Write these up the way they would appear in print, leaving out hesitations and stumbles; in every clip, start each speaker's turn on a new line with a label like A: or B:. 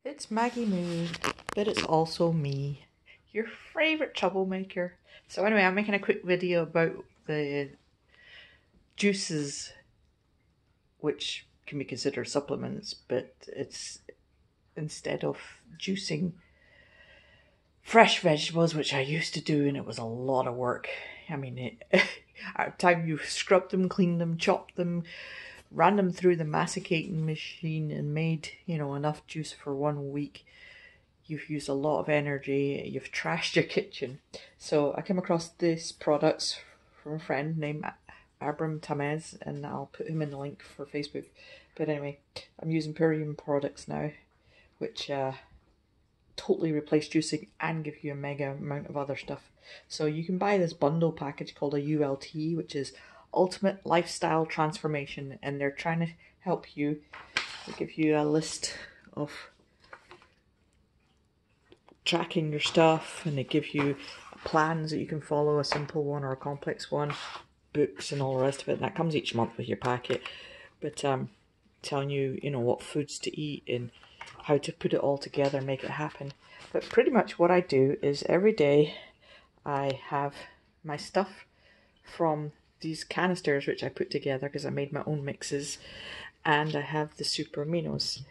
A: It's Maggie Moon, but it's also me, your favourite troublemaker. So anyway, I'm making a quick video about the juices, which can be considered supplements, but it's instead of juicing fresh vegetables, which I used to do, and it was a lot of work. I mean, at the time you scrubbed them, cleaned them, chopped them, ran them through the masticating machine and made, enough juice for 1 week. You've used a lot of energy, you've trashed your kitchen. So I came across these products from a friend named Abram Tamez, and I'll put him in the link for Facebook. But anyway, I'm using Purium products now, which totally replace juicing and give you a mega amount of other stuff. So you can buy this bundle package called a ULT, which is Ultimate Lifestyle Transformation, and they're trying to help you. They give you a list of tracking your stuff, and they give you plans that you can follow, a simple one or a complex one, books and all the rest of it, and that comes each month with your packet. But telling you, what foods to eat and how to put it all together and make it happen. But pretty much what I do is every day I have my stuff from these canisters which I put together because I made my own mixes, and I have the super aminos,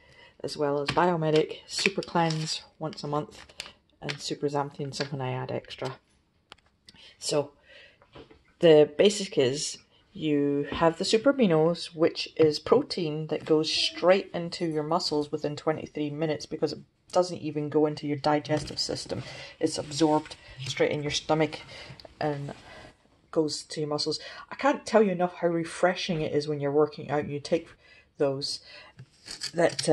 A: as well as Biomedic, Super Cleanse once a month, and Super Xanthian, something I add extra. So the basic is you have the super aminos, which is protein that goes straight into your muscles within 23 minutes because it doesn't even go into your digestive system. It's absorbed straight in your stomach and goes to your muscles. I can't tell you enough how refreshing it is when you're working out and you take those, that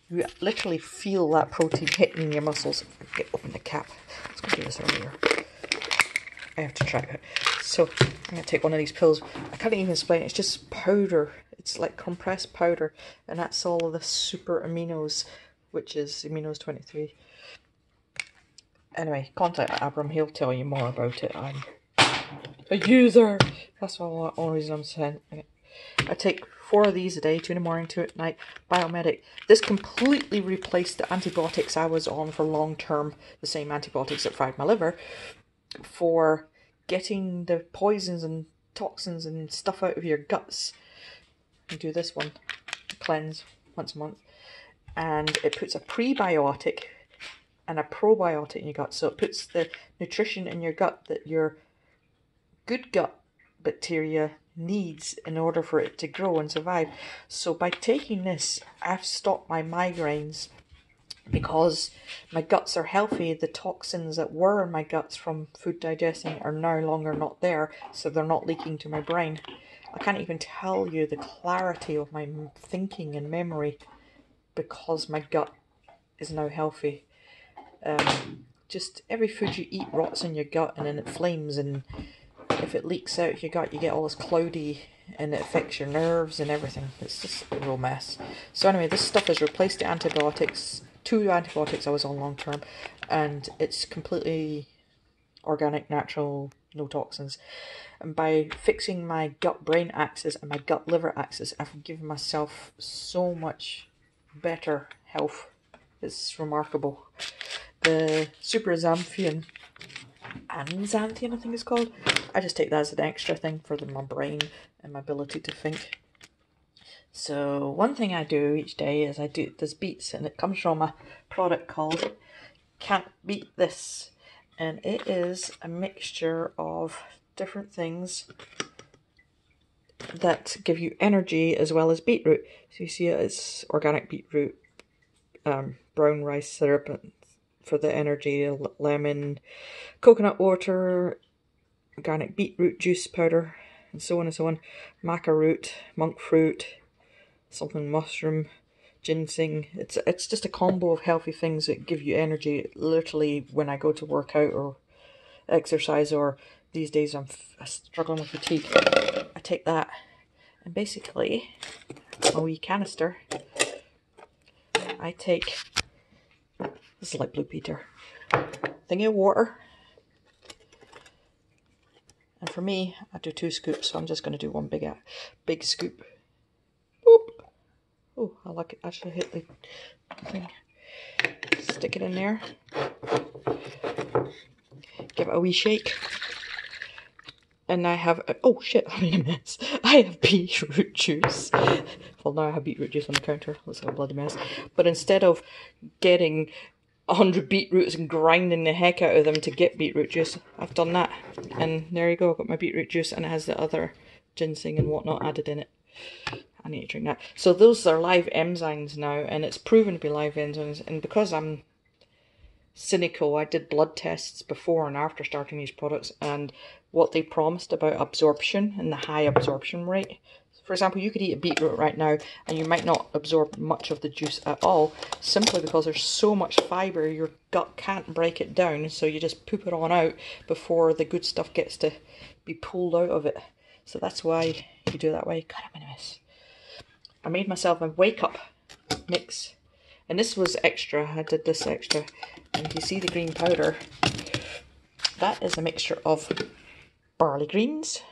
A: you literally feel that protein hitting your muscles. Open the cap. Let's go do this earlier. I have to try it. So I'm going to take one of these pills. I can't even explain it. It's just powder. It's like compressed powder. And that's all of the super aminos, which is aminos 23. Anyway, contact Abram. He'll tell you more about it. I'm a user. That's the only reason I'm saying. I take 4 of these a day, 2 in the morning, 2 at night. Biomedic. This completely replaced the antibiotics I was on for long term. The same antibiotics that fried my liver, for getting the poisons and toxins and stuff out of your guts. You do this one, cleanse once a month, and it puts a prebiotic and a probiotic in your gut. So it puts the nutrition in your gut that your good gut bacteria needs in order for it to grow and survive. So by taking this, I've stopped my migraines because my guts are healthy. The toxins that were in my guts from food digesting are no longer not there, so they're not leaking to my brain. I can't even tell you the clarity of my thinking and memory because my gut is now healthy. Just every food you eat rots in your gut, and then it flames, and if it leaks out your gut, you get all this cloudy, and it affects your nerves and everything. It's just a real mess. So anyway, this stuff has replaced the antibiotics. 2 antibiotics I was on long term, and it's completely organic, natural, no toxins. And by fixing my gut-brain axis and my gut-liver axis, I've given myself so much better health. It's remarkable. The Super Xanthian, I think it's called, I just take that as an extra thing for my brain and my ability to think. So one thing I do each day is I do this beets, and it comes from a product called Can't Beat This, and it is a mixture of different things that give you energy, as well as beetroot. So you see it's organic beetroot, brown rice syrup for the energy, lemon, coconut water, organic beetroot juice powder, and so on and so on, maca root, monk fruit, something mushroom, ginseng. It's just a combo of healthy things that give you energy. Literally, when I go to work out or exercise, or these days I'm struggling with fatigue, I take that, and basically a wee canister. I take, this is like Blue Peter, thingy of water, and for me I do 2 scoops, so I'm just going to do 1 big scoop. Boop. Oh, I like it. Actually hit the thing. stick it in there, give it a wee shake. And I have, oh shit, I'm in a mess. I have beetroot juice. Well, now I have beetroot juice on the counter. Looks like a bloody mess. But instead of getting 100 beetroots and grinding the heck out of them to get beetroot juice, I've done that. And there you go, I've got my beetroot juice, and it has the other ginseng and whatnot added in it. I need to drink that. So those are live enzymes now, and it's proven to be live enzymes. And because I'm cynical, I did blood tests before and after starting these products, and what they promised about absorption and the high absorption rate. For example, you could eat a beetroot right now and you might not absorb much of the juice at all, simply because there's so much fibre your gut can't break it down, so you just poop it on out before the good stuff gets to be pulled out of it. So that's why you do it that way. God, I'm in a mess. I made myself a wake up mix, and this was extra. I did this extra, and if you see the green powder, that is a mixture of barley greens.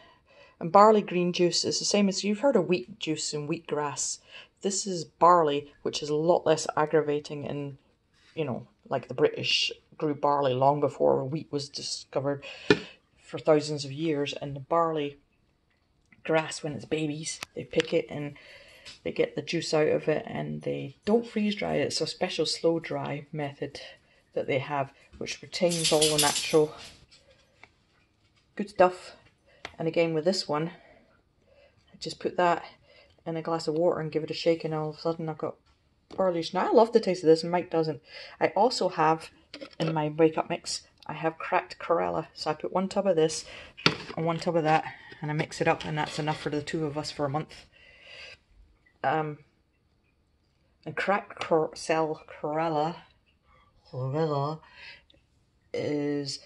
A: And barley green juice is the same as, you've heard of wheat juice and wheatgrass. This is barley, which is a lot less aggravating, and you know, like the British grew barley long before wheat was discovered for thousands of years. And the barley grass, when it's babies, they pick it and they get the juice out of it, and they don't freeze dry it. It's a special slow dry method that they have, which retains all the natural good stuff. And again with this one, I just put that in a glass of water and give it a shake, and all of a sudden I've got barley juice. Now I love the taste of this, and Mike doesn't. I also have in my wake up mix, I have cracked chlorella. So I put 1 tub of this and 1 tub of that, and I mix it up, and that's enough for the 2 of us for a month. And cracked chlorella is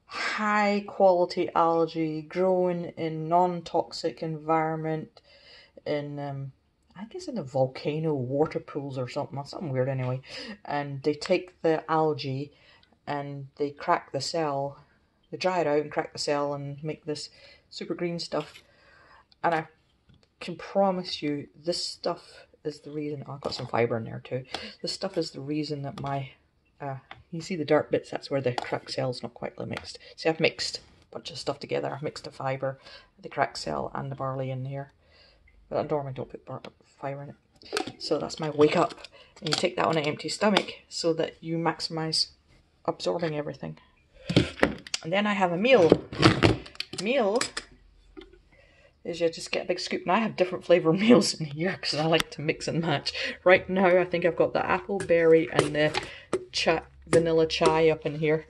A: high quality algae grown in non-toxic environment in I guess in a volcano water pools or something weird anyway. And they take the algae and they crack the cell, they dry it out and crack the cell and make this super green stuff. And I can promise you this stuff is the reason, oh, I've got some fibre in there too, this stuff is the reason that my you see the dark bits, that's where the cracked cell's not quite mixed. See, I've mixed a bunch of stuff together. I've mixed the fibre, the cracked cell and the barley in here. But I normally don't put fibre in it. So that's my wake up. And you take that on an empty stomach so that you maximise absorbing everything. And then I have a meal. Meal is you just get a big scoop. And I have different flavour meals in here because I like to mix and match. Right now I think I've got the apple, berry and the vanilla chai up in here.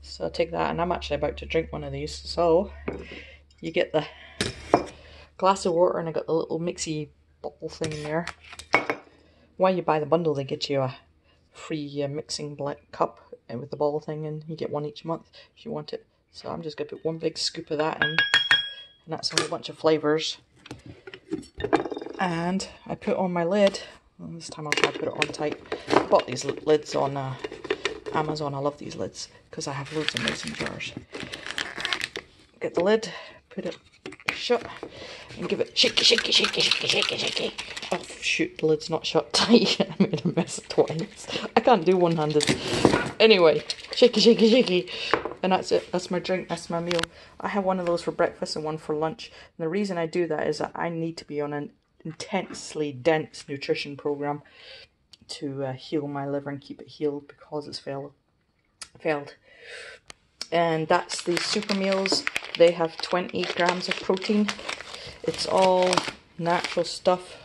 A: So I'll take that, and I'm actually about to drink one of these. So you get the glass of water, and I got the little mixy bottle thing in there. While you buy the bundle, they get you a free mixing cup with the bottle thing, and you get one each month if you want it. So I'm just going to put 1 big scoop of that in, and that's a whole bunch of flavours. And I put on my lid. Well, this time I'll try to put it on tight. I bought these lids on Amazon. I love these lids because I have loads of mason jars. Get the lid, put it shut, and give it shaky, shaky, shaky, shaky, shaky, shaky. Oh shoot, the lid's not shut tight. I made a mess twice. I can't do one-handed. Anyway, shaky, shaky, shaky. And that's it. That's my drink. That's my meal. I have one of those for breakfast and one for lunch. And the reason I do that is that I need to be on an intensely dense nutrition program to heal my liver and keep it healed because it's failed. And that's the super meals. They have 20 grams of protein. It's all natural stuff.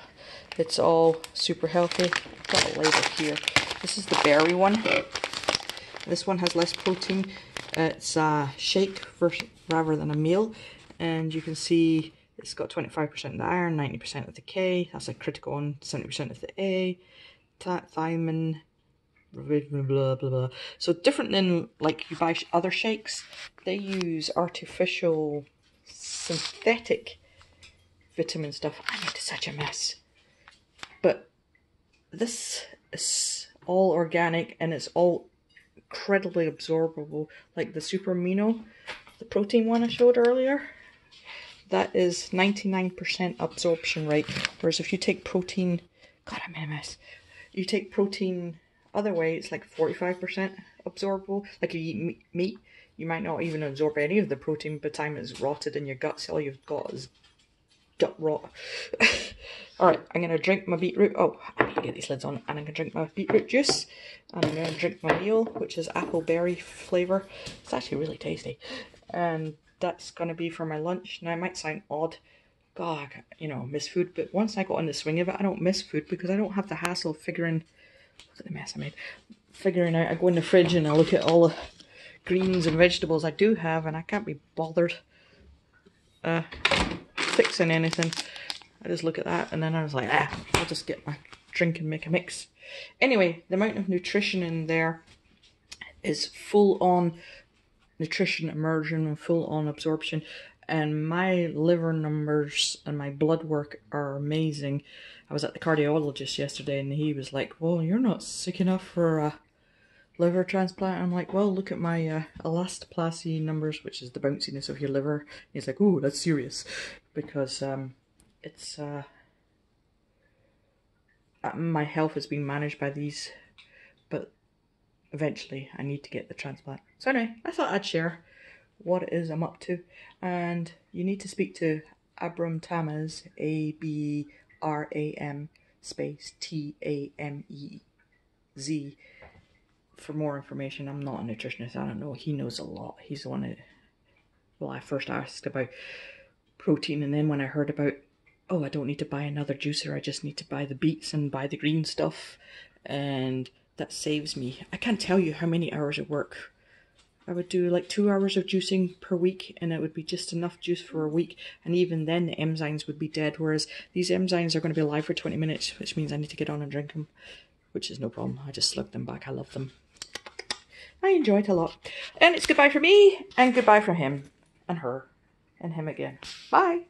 A: It's all super healthy. I've got a label here. This is the berry one. This one has less protein. It's a shake rather than a meal. And you can see it's got 25% of the iron, 90% of the K. That's a critical one. 70% of the A. Thiamine. Blah, blah, blah, blah. So different than like you buy other shakes, they use artificial synthetic vitamin stuff. I made such a mess. But this is all organic and it's all incredibly absorbable. Like the super amino, the protein one I showed earlier, that is 99% absorption rate. Whereas if you take protein, God, I'm in a mess. You take protein other way, it's like 45% absorbable. Like you eat meat, you might not even absorb any of the protein by the time it's rotted in your guts. All you've got is gut rot. Alright, I'm going to drink my beetroot. Oh, I need to get these lids on. And I'm going to drink my beetroot juice. And I'm going to drink my meal, which is apple berry flavour. It's actually really tasty. And that's going to be for my lunch. Now, it might sound odd. God, you know, miss food. But once I got in the swing of it, I don't miss food because I don't have the hassle of figuring... Look at the mess I made. Figuring out, I go in the fridge and I look at all the greens and vegetables I do have, and I can't be bothered fixing anything. I just look at that and then I was like, I'll just get my drink and make a mix. Anyway, the amount of nutrition in there is full on nutrition immersion and full on absorption, and my liver numbers and my blood work are amazing. I was at the cardiologist yesterday and he was like, well, you're not sick enough for a liver transplant. I'm like, well, look at my elastoplasty numbers, which is the bounciness of your liver. And he's like, oh, that's serious, because it's my health has been managed by these, but eventually I need to get the transplant. So anyway, I thought I'd share what it is I'm up to, and you need to speak to Abram Tamez, ABRAM space TAMEZ, for more information. I'm not a nutritionist, I don't know, he knows a lot. He's the one that, well, I first asked about protein, and then when I heard about, oh, I don't need to buy another juicer, I just need to buy the beets and buy the green stuff, and that saves me. I can't tell you how many hours of work. I would do like 2 hours of juicing per week, and it would be just enough juice for a week, and even then the enzymes would be dead, whereas these enzymes are going to be alive for 20 minutes, which means I need to get on and drink them, which is no problem. I just slug them back. I love them. I enjoy it a lot. And it's goodbye for me, and goodbye for him, and her, and him again. Bye!